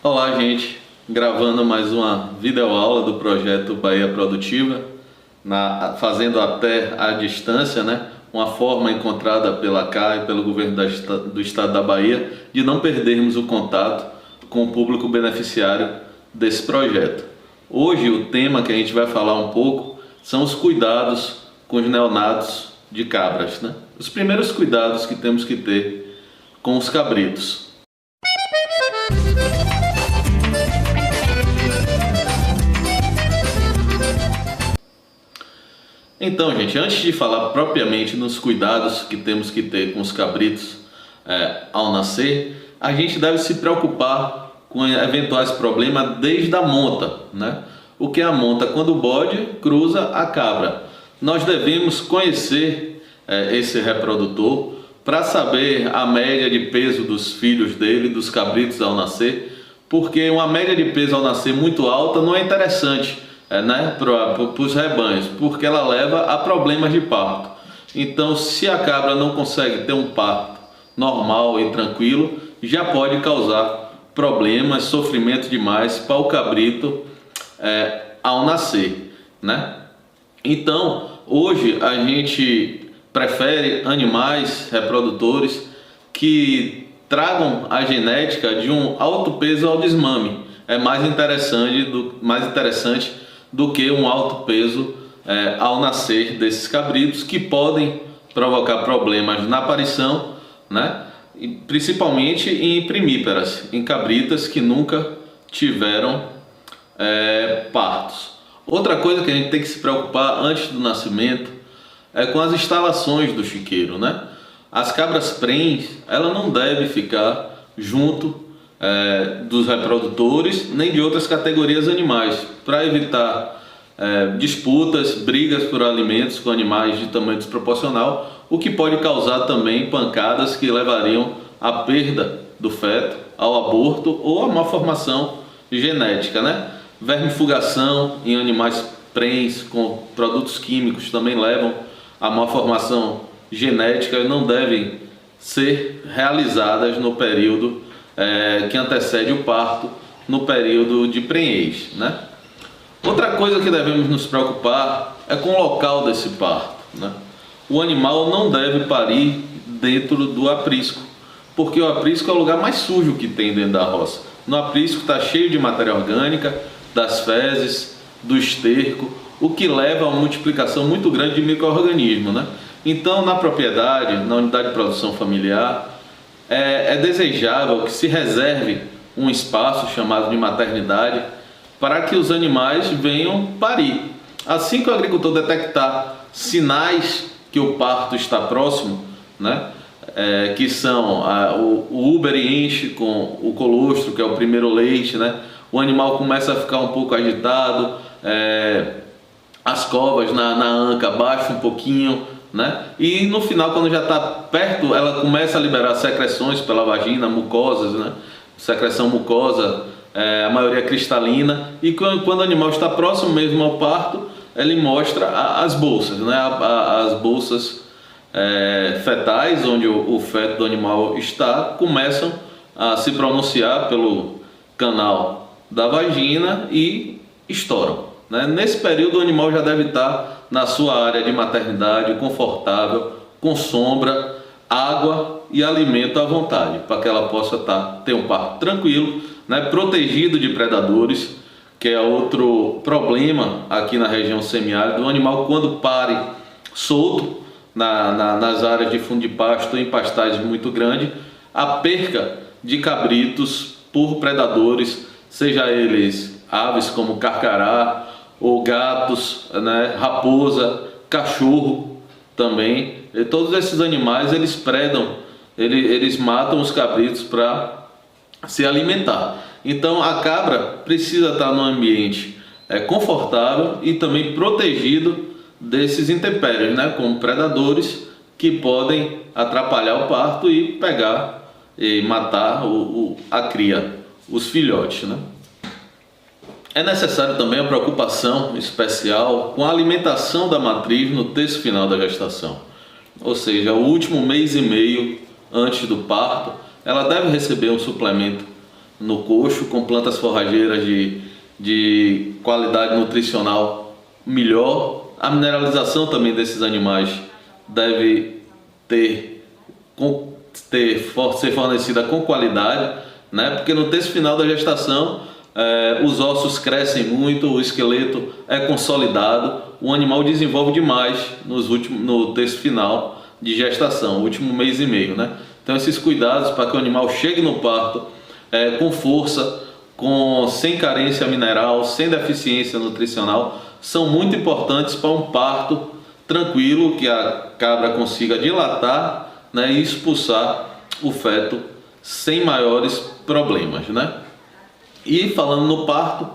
Olá, gente! Gravando mais uma videoaula do projeto Bahia Produtiva, fazendo até à distância, né? Uma forma encontrada pela CAI e pelo governo do estado da Bahia de não perdermos o contato com o público beneficiário desse projeto. Hoje o tema que a gente vai falar um pouco são os cuidados com os neonatos de cabras, né? Os primeiros cuidados que temos que ter com os cabritos. Então, gente, antes de falar propriamente nos cuidados que temos que ter com os cabritos ao nascer, a gente deve se preocupar com eventuais problemas desde a monta, né? O que é a monta? Quando o bode cruza a cabra. Nós devemos conhecer esse reprodutor para saber a média de peso dos filhos dele, dos cabritos ao nascer, porque uma média de peso ao nascer muito alta não é interessante, né, para os rebanhos, porque ela leva a problemas de parto. Então, se a cabra não consegue ter um parto normal e tranquilo, já pode causar problemas, sofrimento demais para o cabrito ao nascer, né? Então, hoje a gente prefere animais reprodutores que tragam a genética de um alto peso ao desmame. É mais interessante do que um alto peso ao nascer desses cabritos, que podem provocar problemas na aparição, né? E principalmente em primíparas, em cabritas que nunca tiveram partos. Outra coisa que a gente tem que se preocupar antes do nascimento é com as instalações do chiqueiro, né? As cabras prens, ela não deve ficar junto dos reprodutores nem de outras categorias animais, para evitar disputas, brigas por alimentos com animais de tamanho desproporcional, o que pode causar também pancadas que levariam à perda do feto, ao aborto ou à malformação genética, né? Vermifugação em animais prens com produtos químicos também levam à malformação genética e não devem ser realizadas no período que antecede o parto, no período de prenhez, né? Outra coisa que devemos nos preocupar é com o local desse parto, né? O animal não deve parir dentro do aprisco, porque o aprisco é o lugar mais sujo que tem dentro da roça. No aprisco está cheio de matéria orgânica, das fezes, do esterco, o que leva a uma multiplicação muito grande de micro-organismos, né? Então, na propriedade, na unidade de produção familiar, é desejável que se reserve um espaço chamado de maternidade para que os animais venham parir. Assim que o agricultor detectar sinais que o parto está próximo, né, que são o úbere enche com o colostro, que é o primeiro leite, né, o animal começa a ficar um pouco agitado, as covas na anca baixam um pouquinho, né? E no final, quando já está perto, ela começa a liberar secreções pela vagina, mucosas, né? Secreção mucosa, a maioria cristalina, e quando o animal está próximo mesmo ao parto, ele mostra as bolsas, né? As bolsas fetais, onde o feto do animal está, começam a se pronunciar pelo canal da vagina e estouram, né? Nesse período o animal já deve estar na sua área de maternidade, confortável, com sombra, água e alimento à vontade, para que ela possa ter um parto tranquilo, né? Protegido de predadores, que é outro problema aqui na região semiárida. O animal, quando pare solto nas áreas de fundo de pasto, em pastagens muito grandes, a perca de cabritos por predadores, seja eles aves como carcará, ou gatos, né, raposa, cachorro também. E todos esses animais, eles predam, eles matam os cabritos para se alimentar. Então a cabra precisa estar num ambiente confortável e também protegido desses intempéries, né, como predadores que podem atrapalhar o parto e pegar e matar a cria, os filhotes, né? É necessário também a preocupação especial com a alimentação da matriz no terço final da gestação. Ou seja, o último mês e meio antes do parto, ela deve receber um suplemento no coxo, com plantas forrageiras de qualidade nutricional melhor. A mineralização também desses animais deve ser fornecida com qualidade, né? Porque no terço final da gestação os ossos crescem muito, o esqueleto é consolidado, o animal desenvolve demais no terço final de gestação, o último mês e meio, né? Então esses cuidados para que o animal chegue no parto com força, sem carência mineral, sem deficiência nutricional, são muito importantes para um parto tranquilo, que a cabra consiga dilatar, né, e expulsar o feto sem maiores problemas, né? E falando no parto,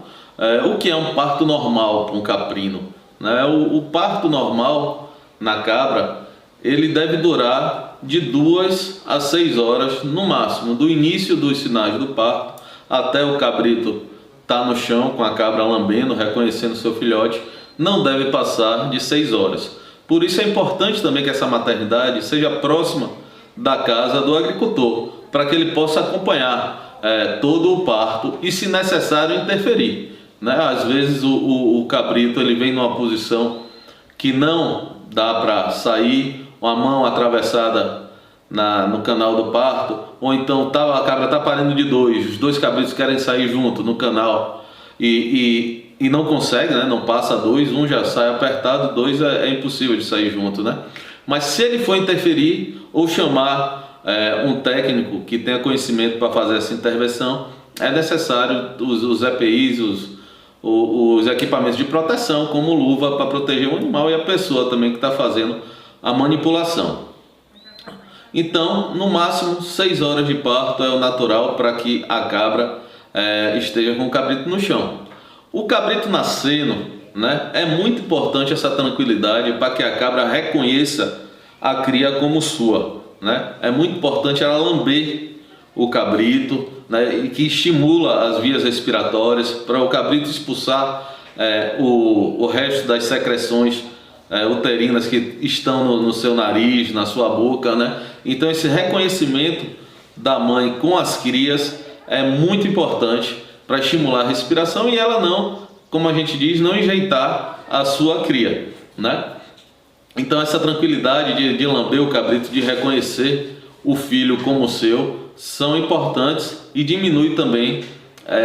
o que é um parto normal para um caprino, né? O parto normal na cabra, ele deve durar de 2 a 6 horas no máximo, do início dos sinais do parto até o cabrito estar no chão com a cabra lambendo, reconhecendo seu filhote, não deve passar de 6 horas. Por isso é importante também que essa maternidade seja próxima da casa do agricultor, para que ele possa acompanhar todo o parto e, se necessário, interferir, né? Às vezes o cabrito ele vem numa posição que não dá para sair, uma mão atravessada no canal do parto, ou então a cabra está parindo de os dois cabritos querem sair junto no canal e não consegue, né? Não passa dois, um já sai apertado, dois é impossível de sair junto, né? Mas se ele for interferir ou chamar um técnico que tenha conhecimento para fazer essa intervenção, é necessário os EPIs, os equipamentos de proteção, como luva para proteger o animal e a pessoa também que está fazendo a manipulação. Então, no máximo 6 horas de parto é o natural para que a cabra esteja com o cabrito no chão. O cabrito nascendo, né, é muito importante essa tranquilidade para que a cabra reconheça a cria como sua, né? É muito importante ela lamber o cabrito, né, e que estimula as vias respiratórias para o cabrito expulsar o resto das secreções uterinas que estão no seu nariz, na sua boca, né? Então esse reconhecimento da mãe com as crias é muito importante para estimular a respiração e ela não, como a gente diz, não enjeitar a sua cria, né? Então essa tranquilidade de lamber o cabrito, de reconhecer o filho como seu, são importantes e diminui também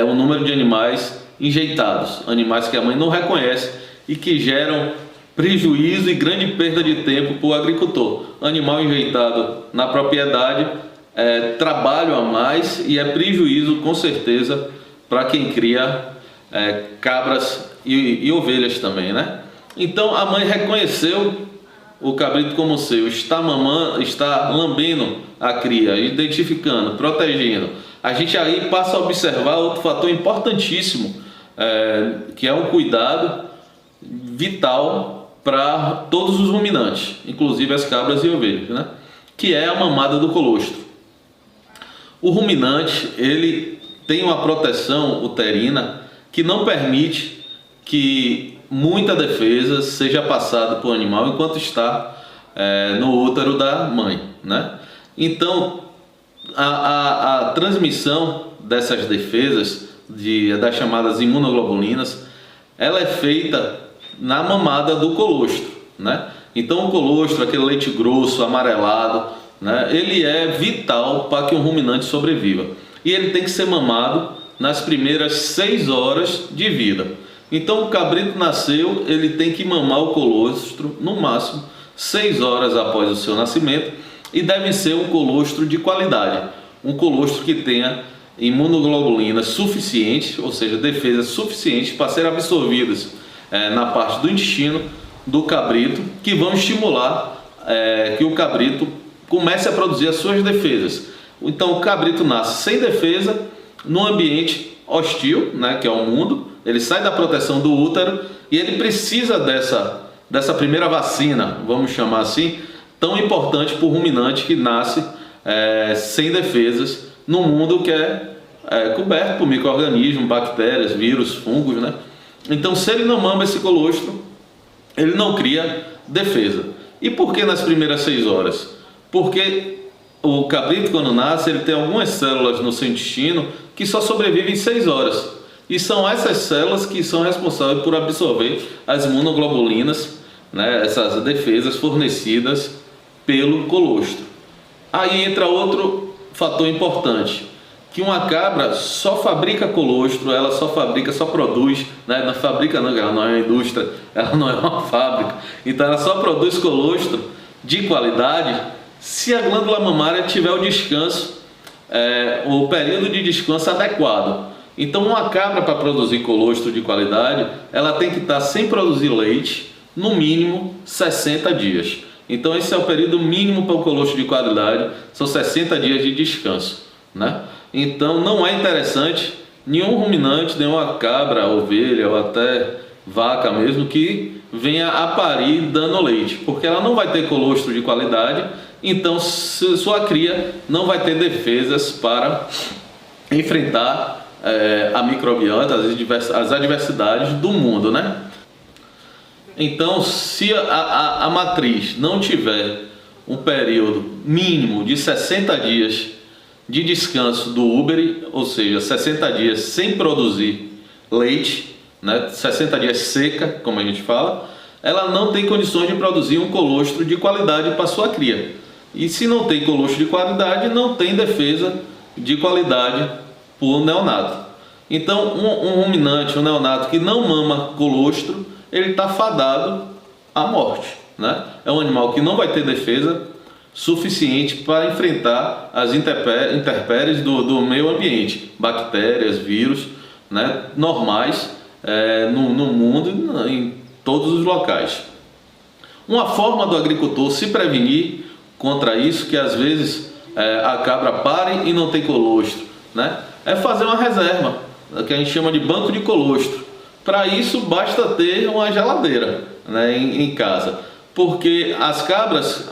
o número de animais enjeitados, animais que a mãe não reconhece e que geram prejuízo e grande perda de tempo para o agricultor. Animal enjeitado na propriedade trabalho a mais e é prejuízo com certeza para quem cria cabras e ovelhas também, né? Então a mãe reconheceu o cabrito como seu, está mamando, está lambendo a cria, identificando, protegendo. A gente aí passa a observar outro fator importantíssimo, que é um cuidado vital para todos os ruminantes, inclusive as cabras e ovelhas, né? Que é a mamada do colostro. O ruminante, ele tem uma proteção uterina que não permite que muita defesa seja passada para o animal enquanto está no útero da mãe, né? Então a transmissão dessas defesas, das chamadas imunoglobulinas, ela é feita na mamada do colostro, né? Então o colostro, aquele leite grosso, amarelado, né, ele é vital para que um ruminante sobreviva. E ele tem que ser mamado nas primeiras 6 horas de vida. Então o cabrito nasceu, ele tem que mamar o colostro no máximo 6 horas após o seu nascimento, e deve ser um colostro de qualidade, um colostro que tenha imunoglobulinas suficientes, ou seja, defesas suficientes para serem absorvidas na parte do intestino do cabrito, que vão estimular que o cabrito comece a produzir as suas defesas. Então o cabrito nasce sem defesa, num ambiente hostil, né, que é o mundo. Ele sai da proteção do útero e ele precisa dessa primeira vacina, vamos chamar assim, tão importante para o ruminante que nasce sem defesas, num mundo que é coberto por micro-organismos, bactérias, vírus, fungos, né? Então, se ele não mama esse colostro, ele não cria defesa. E por que nas primeiras 6 horas? Porque o cabrito, quando nasce, ele tem algumas células no seu intestino que só sobrevivem 6 horas. E são essas células que são responsáveis por absorver as imunoglobulinas, né, essas defesas fornecidas pelo colostro. Aí entra outro fator importante, que uma cabra só fabrica colostro, ela só fabrica, só produz, né, não fabrica não, ela não é uma indústria, ela não é uma fábrica, então ela só produz colostro de qualidade se a glândula mamária tiver o descanso, o período de descanso adequado. Então uma cabra, para produzir colostro de qualidade, ela tem que estar sem produzir leite no mínimo 60 dias. Então esse é o período mínimo para o colostro de qualidade, são 60 dias de descanso, né? Então não é interessante nenhum ruminante, nenhuma cabra, ovelha ou até vaca mesmo que venha a parir dando leite, porque ela não vai ter colostro de qualidade, então sua cria não vai ter defesas para enfrentar a microbiota, as adversidades do mundo, né? Então, se a matriz não tiver um período mínimo de 60 dias de descanso do úbere, ou seja, 60 dias sem produzir leite, né? 60 dias seca, como a gente fala, ela não tem condições de produzir um colostro de qualidade para sua cria. E se não tem colostro de qualidade, não tem defesa de qualidade para o neonato. Então, um ruminante, um neonato que não mama colostro, ele está fadado à morte, né? É um animal que não vai ter defesa suficiente para enfrentar as intempéries do meio ambiente, bactérias, vírus, né, normais no mundo, em todos os locais. Uma forma do agricultor se prevenir contra isso, que às vezes a cabra pare e não tem colostro, né, é fazer uma reserva, que a gente chama de banco de colostro. Para isso basta ter uma geladeira, né, em casa, porque as cabras,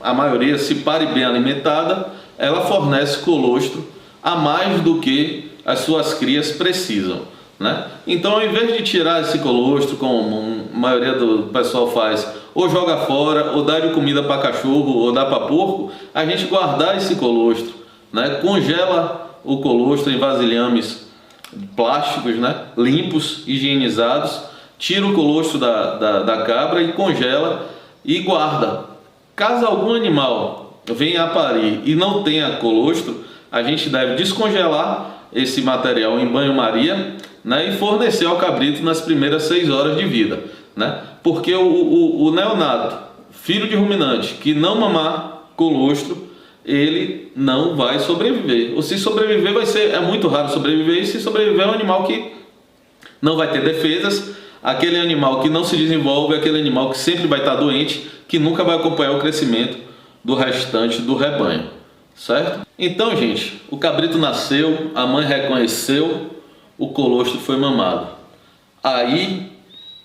a maioria, se pare bem alimentada, ela fornece colostro a mais do que as suas crias precisam, né? Então, ao invés de tirar esse colostro, como a maioria do pessoal faz, ou joga fora, ou dá de comida para cachorro, ou dá para porco, a gente guardar esse colostro, né? Congela o colostro em vasilhames plásticos, né, limpos, higienizados, tira o colostro da cabra e congela e guarda. Caso algum animal venha a parir e não tenha colostro, a gente deve descongelar esse material em banho-maria, né, e fornecer ao cabrito nas primeiras 6 horas de vida, né, porque o neonato, filho de ruminante, que não mamar colostro, ele não vai sobreviver. Ou se sobreviver é muito raro sobreviver, e se sobreviver é um animal que não vai ter defesas, aquele animal que não se desenvolve, aquele animal que sempre vai estar doente, que nunca vai acompanhar o crescimento do restante do rebanho, certo? Então, gente, o cabrito nasceu, a mãe reconheceu, o colostro foi mamado. Aí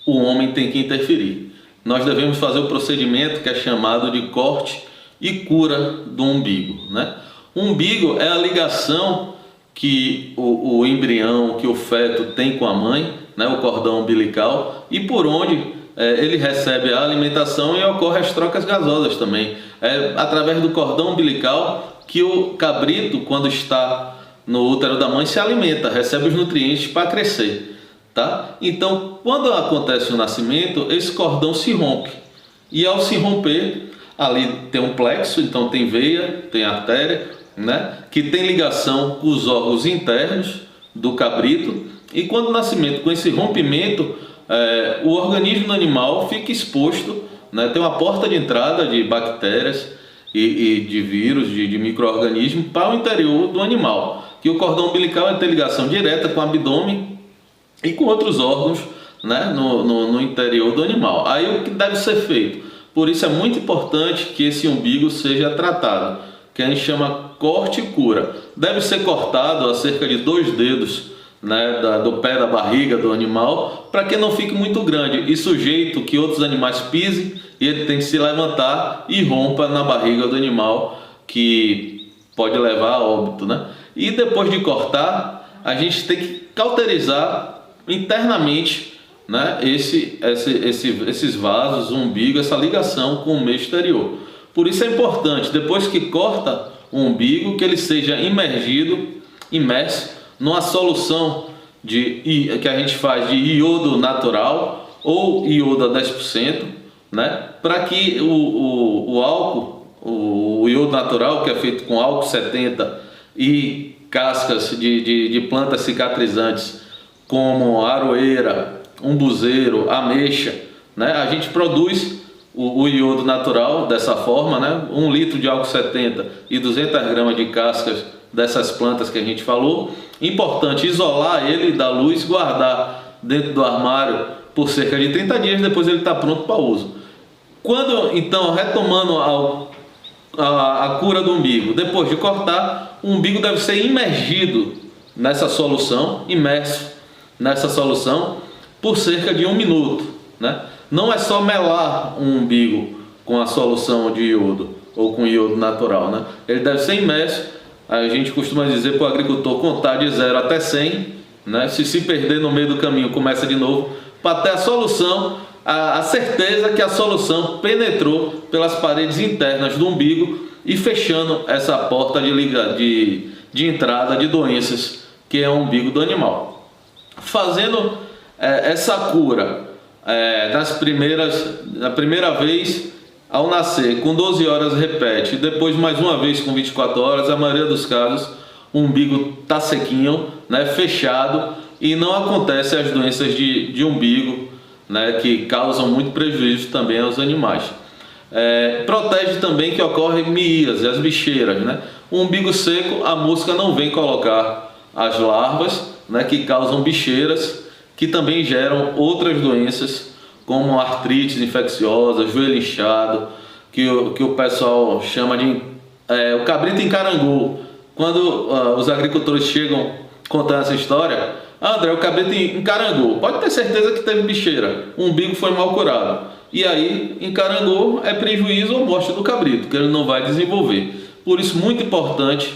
o homem tem que interferir. Nós devemos fazer o procedimento que é chamado de corte e cura do umbigo, né? O umbigo é a ligação que o embrião, que o feto tem com a mãe, né? O cordão umbilical, e por onde ele recebe a alimentação e ocorre as trocas gasosas também. É através do cordão umbilical que o cabrito, quando está no útero da mãe, se alimenta, recebe os nutrientes para crescer, tá? Então, quando acontece o nascimento, esse cordão se rompe, e ao se romper, ali tem um plexo, então tem veia, tem artéria, né, que tem ligação com os órgãos internos do cabrito, e quando o nascimento, com esse rompimento, o organismo do animal fica exposto, né, tem uma porta de entrada de bactérias e de vírus, de micro-organismos para o interior do animal, que o cordão umbilical tem ligação direta com o abdômen e com outros órgãos, né, no interior do animal. Aí o que deve ser feito? Por isso é muito importante que esse umbigo seja tratado, que a gente chama corte e cura. Deve ser cortado a cerca de 2 dedos, né, do pé da barriga do animal, para que não fique muito grande e sujeito que outros animais pisem e ele tem que se levantar e rompa na barriga do animal, que pode levar a óbito, né? E depois de cortar, a gente tem que cauterizar internamente, né, esses vasos, o umbigo, essa ligação com o meio exterior. Por isso é importante, depois que corta o umbigo, que ele seja imerso numa solução que a gente faz de iodo natural ou iodo a 10%, né? Para que o álcool, o iodo natural, que é feito com álcool 70 e cascas de plantas cicatrizantes como aroeira, umbuzeiro, ameixa, né? A gente produz o iodo natural dessa forma, né? 1 litro de álcool 70 e 200 gramas de cascas dessas plantas que a gente falou. Importante isolar ele da luz, guardar dentro do armário por cerca de 30 dias, depois ele está pronto para uso. Quando, então, retomando a cura do umbigo, depois de cortar, o umbigo deve ser imerso nessa solução por cerca de 1 minuto, né? Não é só melar um umbigo com a solução de iodo ou com iodo natural, né? Ele deve ser imerso. A gente costuma dizer para o agricultor contar de 0 até 100, né? Se perder no meio do caminho, começa de novo, para ter a solução, a certeza que a solução penetrou pelas paredes internas do umbigo e fechando essa porta de entrada de doenças, que é o umbigo do animal. Fazendo essa cura na primeira vez ao nascer, com 12 horas repete, depois mais uma vez com 24 horas, a maioria dos casos o umbigo está sequinho, né, fechado, e não acontecem as doenças de umbigo, né, que causam muito prejuízo também aos animais. Protege também que ocorrem miíase, as bicheiras, né? O umbigo seco, a mosca não vem colocar as larvas, né, que causam bicheiras, que também geram outras doenças, como artrite infecciosa, joelho inchado, que o pessoal chama de o cabrito encarangou. Quando os agricultores chegam contando essa história, André, o cabrito encarangou, pode ter certeza que teve bicheira, o umbigo foi mal curado, e aí encarangou, é prejuízo ou morte do cabrito, que ele não vai desenvolver. Por isso, muito importante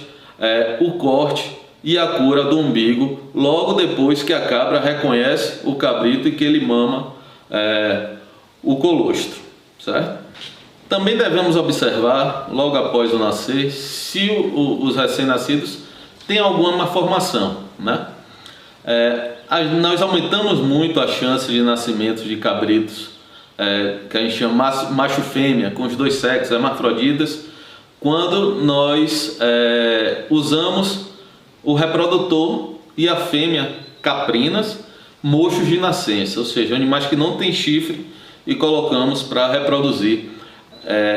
o corte e a cura do umbigo logo depois que a cabra reconhece o cabrito e que ele mama o colostro, certo? Também devemos observar, logo após o nascer, se os recém-nascidos têm alguma malformação, né? Nós aumentamos muito a chance de nascimento de cabritos, que a gente chama macho-fêmea, com os dois sexos, hermafroditas, quando nós usamos o reprodutor e a fêmea caprinas, mochos de nascença, ou seja, animais que não têm chifre, e colocamos para reproduzir.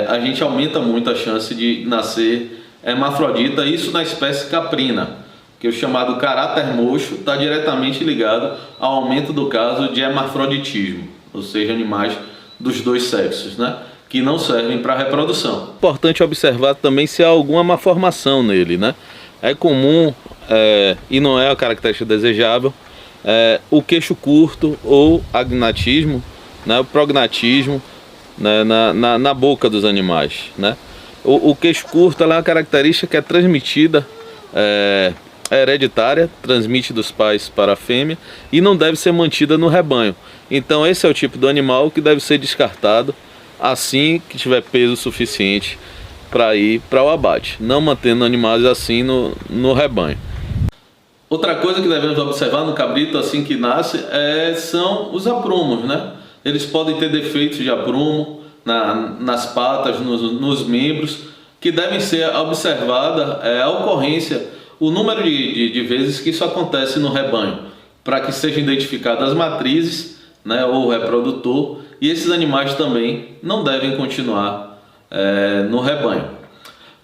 A gente aumenta muito a chance de nascer hermafrodita, isso na espécie caprina, que o chamado caráter mocho está diretamente ligado ao aumento do caso de hermafroditismo, ou seja, animais dos dois sexos, né, que não servem para reprodução. Importante observar também se há alguma malformação nele, né? É comum, e não é a característica desejável, o queixo curto ou agnatismo, né, o prognatismo, né, na boca dos animais, né? O queixo curto é uma característica que é transmitida, é hereditária, transmite dos pais para a fêmea e não deve ser mantida no rebanho. Então esse é o tipo do animal que deve ser descartado assim que tiver peso suficiente para ir para o abate, não mantendo animais assim no rebanho. Outra coisa que devemos observar no cabrito assim que nasce são os aprumos, né? Eles podem ter defeitos de aprumo nas patas, nos membros, que devem ser observada a ocorrência, o número de vezes que isso acontece no rebanho, para que sejam identificadas as matrizes, né, ou o reprodutor, e esses animais também não devem continuar no rebanho.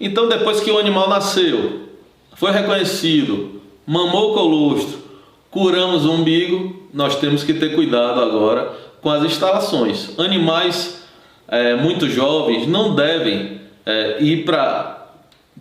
Então, depois que o animal nasceu, foi reconhecido, mamou o colostro, curamos o umbigo, nós temos que ter cuidado agora com as instalações. Animais muito jovens não devem ir para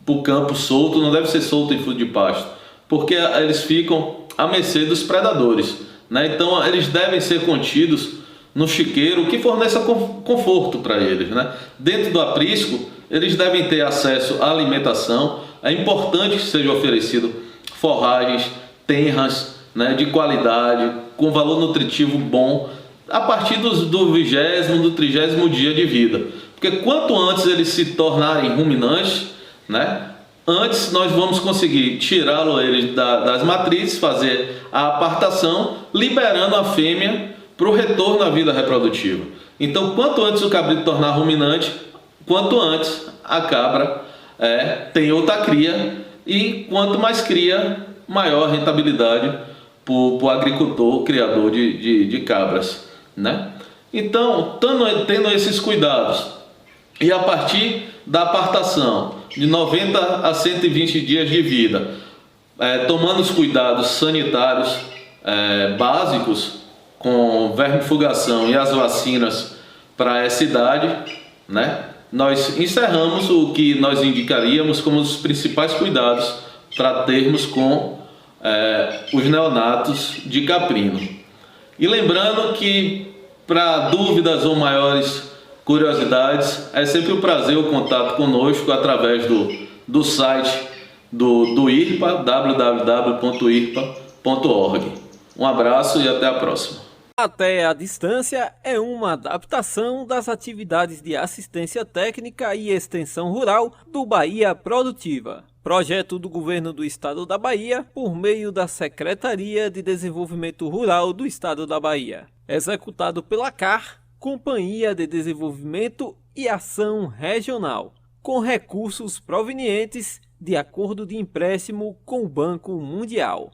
o campo solto, não deve ser solto em fruto de pasto, porque eles ficam à mercê dos predadores, né? Então eles devem ser contidos no chiqueiro que forneça conforto para eles, né? Dentro do aprisco eles devem ter acesso à alimentação. É importante que seja oferecido forragens tenras, né, de qualidade, com valor nutritivo bom, a partir do 20º, do 30º dia de vida, porque quanto antes eles se tornarem ruminantes, né, Antes nós vamos conseguir tirá-lo ele das matrizes, fazer a apartação, liberando a fêmea para o retorno à vida reprodutiva. Então, quanto antes o cabrito tornar ruminante, quanto antes a cabra tem outra cria, e quanto mais cria, maior rentabilidade para o agricultor, criador de cabras, né? Então, tendo esses cuidados, e a partir da apartação, de 90 a 120 dias de vida, tomando os cuidados sanitários básicos, com vermifugação e as vacinas para essa idade, né? Nós encerramos o que nós indicaríamos como os principais cuidados para termos com os neonatos de caprino. E lembrando que, para dúvidas ou maiores curiosidades, é sempre um prazer o contato conosco através do site do IRPA, www.irpa.org. Um abraço e até a próxima. Até a Distância é uma adaptação das atividades de assistência técnica e extensão rural do Bahia Produtiva, projeto do Governo do Estado da Bahia por meio da Secretaria de Desenvolvimento Rural do Estado da Bahia, executado pela CAR, Companhia de Desenvolvimento e Ação Regional, com recursos provenientes de acordo de empréstimo com o Banco Mundial.